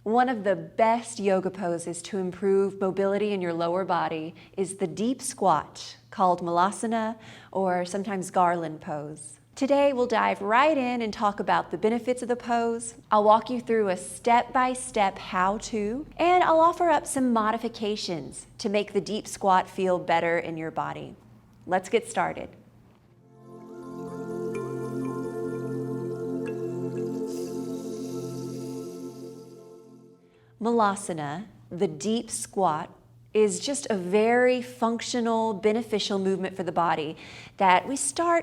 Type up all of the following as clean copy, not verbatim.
One of the best yoga poses to improve mobility in your lower body is the deep squat, called Malasana or sometimes Garland pose. Today we'll dive right in and talk about the benefits of the pose. I'll walk you through a step-by-step how-to, and I'll offer up some modifications to make the deep squat feel better in your body. Let's get started. Malasana, the deep squat, is just a very functional, beneficial movement for the body that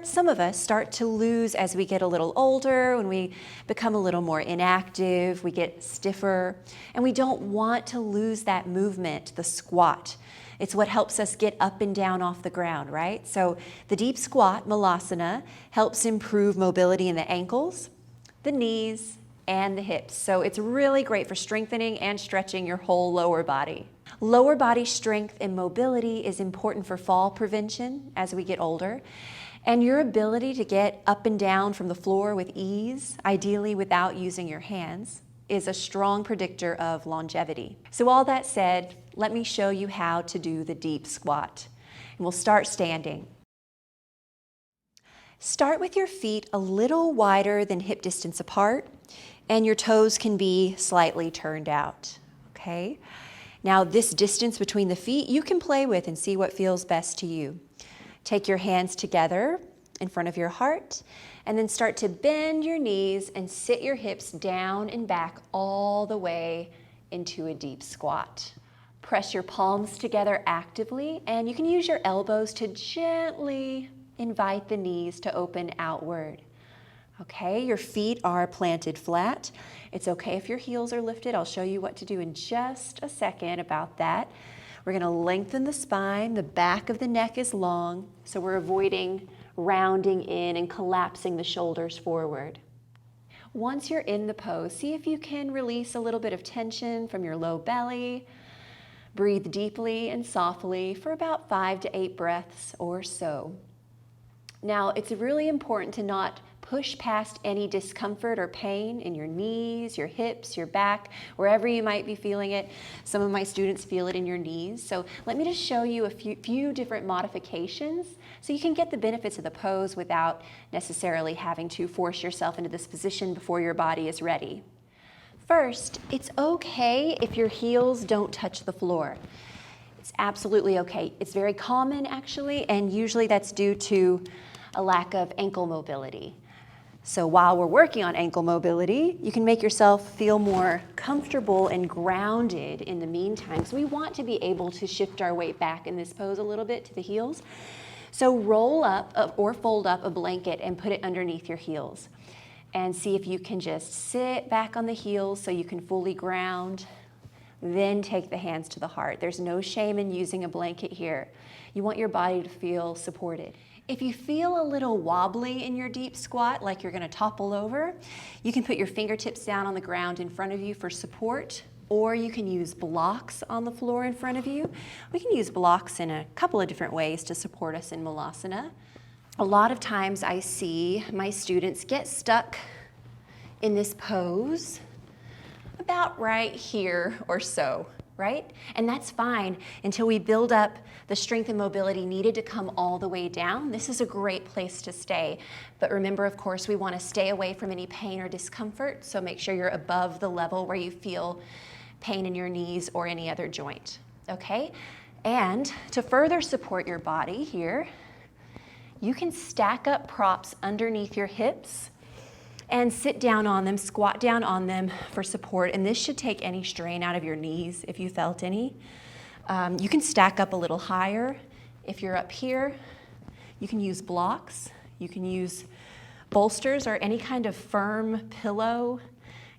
some of us start to lose as we get a little older, when we become a little more inactive, we get stiffer, and we don't want to lose that movement, the squat. It's what helps us get up and down off the ground, right? So the deep squat, Malasana, helps improve mobility in the ankles, the knees, and the hips. So it's really great for strengthening and stretching your whole lower body. Lower body strength and mobility is important for fall prevention as we get older. And your ability to get up and down from the floor with ease, ideally without using your hands, is a strong predictor of longevity. So all that said, let me show you how to do the deep squat. And we'll start standing. Start with your feet a little wider than hip distance apart, and your toes can be slightly turned out, okay? Now this distance between the feet you can play with and see what feels best to you. Take your hands together in front of your heart, and then start to bend your knees and sit your hips down and back all the way into a deep squat. Press your palms together actively, and you can use your elbows to gently invite the knees to open outward. Okay, your feet are planted flat. It's okay if your heels are lifted. I'll show you what to do in just a second about that. We're going to lengthen the spine. The back of the neck is long, so we're avoiding rounding in and collapsing the shoulders forward. Once you're in the pose, see if you can release a little bit of tension from your low belly. Breathe deeply and softly for about 5 to 8 breaths or so. Now, it's really important to not push past any discomfort or pain in your knees, your hips, your back, wherever you might be feeling it. Some of my students feel it in your knees. So let me just show you a few different modifications so you can get the benefits of the pose without necessarily having to force yourself into this position before your body is ready. First, it's okay if your heels don't touch the floor. It's absolutely okay. It's very common actually, and usually that's due to a lack of ankle mobility. So while we're working on ankle mobility, you can make yourself feel more comfortable and grounded in the meantime. So we want to be able to shift our weight back in this pose a little bit to the heels. So roll up or fold up a blanket and put it underneath your heels. And see if you can just sit back on the heels so you can fully ground. Then take the hands to the heart. There's no shame in using a blanket here. You want your body to feel supported. If you feel a little wobbly in your deep squat, like you're going to topple over, you can put your fingertips down on the ground in front of you for support, or you can use blocks on the floor in front of you. We can use blocks in a couple of different ways to support us in Malasana. A lot of times I see my students get stuck in this pose about right here or so, right? And that's fine until we build up the strength and mobility needed to come all the way down. This is a great place to stay. But remember, of course, we want to stay away from any pain or discomfort, so make sure you're above the level where you feel pain in your knees or any other joint, okay? And to further support your body here, you can stack up props underneath your hips and sit down on them, squat down on them for support. And this should take any strain out of your knees if you felt any. You can stack up a little higher. If you're up here, you can use blocks. You can use bolsters or any kind of firm pillow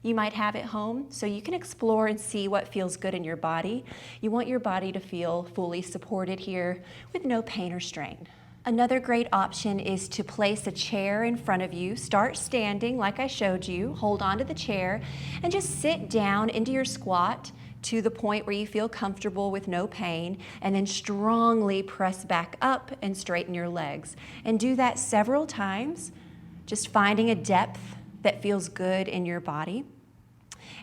you might have at home. So you can explore and see what feels good in your body. You want your body to feel fully supported here with no pain or strain. Another great option is to place a chair in front of you. Start standing like I showed you. Hold on to the chair and just sit down into your squat to the point where you feel comfortable with no pain, and then strongly press back up and straighten your legs. And do that several times, just finding a depth that feels good in your body.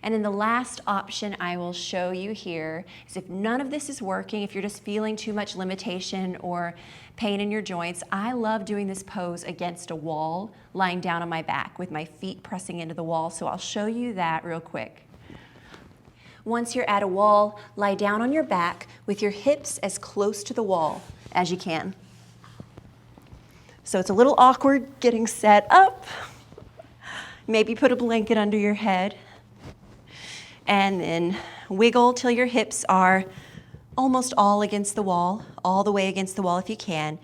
And then the last option I will show you here is if none of this is working, if you're just feeling too much limitation or pain in your joints, I love doing this pose against a wall, lying down on my back with my feet pressing into the wall. So I'll show you that real quick. Once you're at a wall, lie down on your back with your hips as close to the wall as you can. So it's a little awkward getting set up. Maybe put a blanket under your head. And then wiggle till your hips are almost all against the wall, all the way against the wall if you can.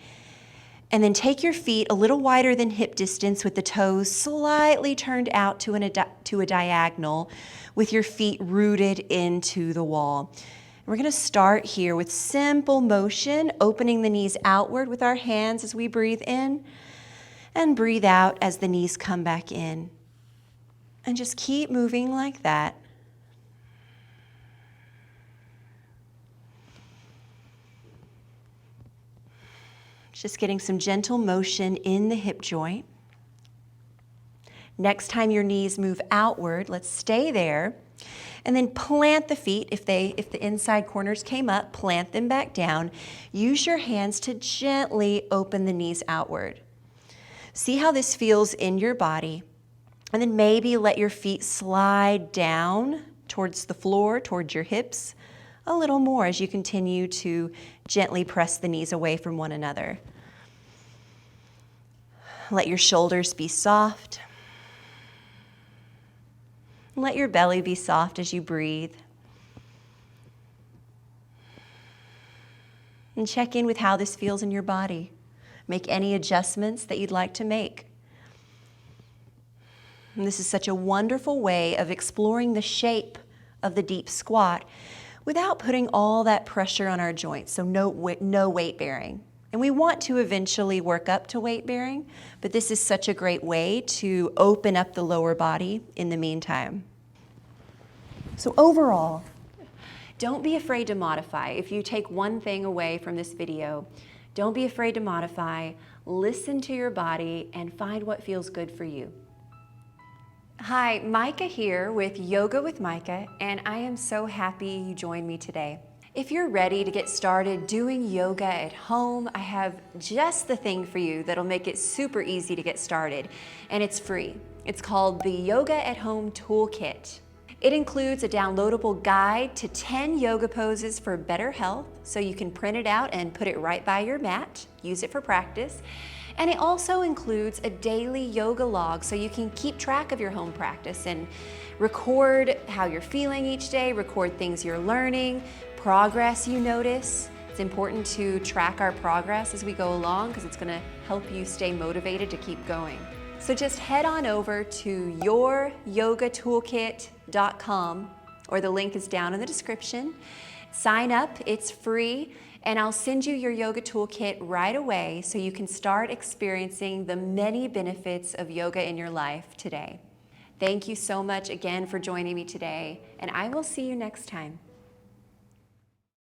And then take your feet a little wider than hip distance with the toes slightly turned out to a diagonal with your feet rooted into the wall. We're going to start here with simple motion, opening the knees outward with our hands as we breathe in and breathe out as the knees come back in. And just keep moving like that. Just getting some gentle motion in the hip joint. Next time your knees move outward, let's stay there. And then plant the feet. If the inside corners came up, plant them back down. Use your hands to gently open the knees outward. See how this feels in your body. And then maybe let your feet slide down towards the floor, towards your hips, a little more as you continue to gently press the knees away from one another. Let your shoulders be soft. Let your belly be soft as you breathe. And check in with how this feels in your body. Make any adjustments that you'd like to make. And this is such a wonderful way of exploring the shape of the deep squat without putting all that pressure on our joints, so no weight bearing. And we want to eventually work up to weight bearing, but this is such a great way to open up the lower body in the meantime. So overall, don't be afraid to modify. If you take one thing away from this video, don't be afraid to modify. Listen to your body and find what feels good for you. Hi, Mikah here with Yoga with Mikah, and I am so happy you joined me today. If you're ready to get started doing yoga at home, I have just the thing for you that'll make it super easy to get started, and it's free. It's called the Yoga at Home Toolkit. It includes a downloadable guide to 10 yoga poses for better health, so you can print it out and put it right by your mat, use it for practice. And it also includes a daily yoga log so you can keep track of your home practice and record how you're feeling each day, record things you're learning, progress you notice. It's important to track our progress as we go along because it's going to help you stay motivated to keep going. So just head on over to youryogatoolkit.com, or the link is down in the description. Sign up, it's free. And I'll send you your yoga toolkit right away so you can start experiencing the many benefits of yoga in your life today. Thank you so much again for joining me today, and I will see you next time.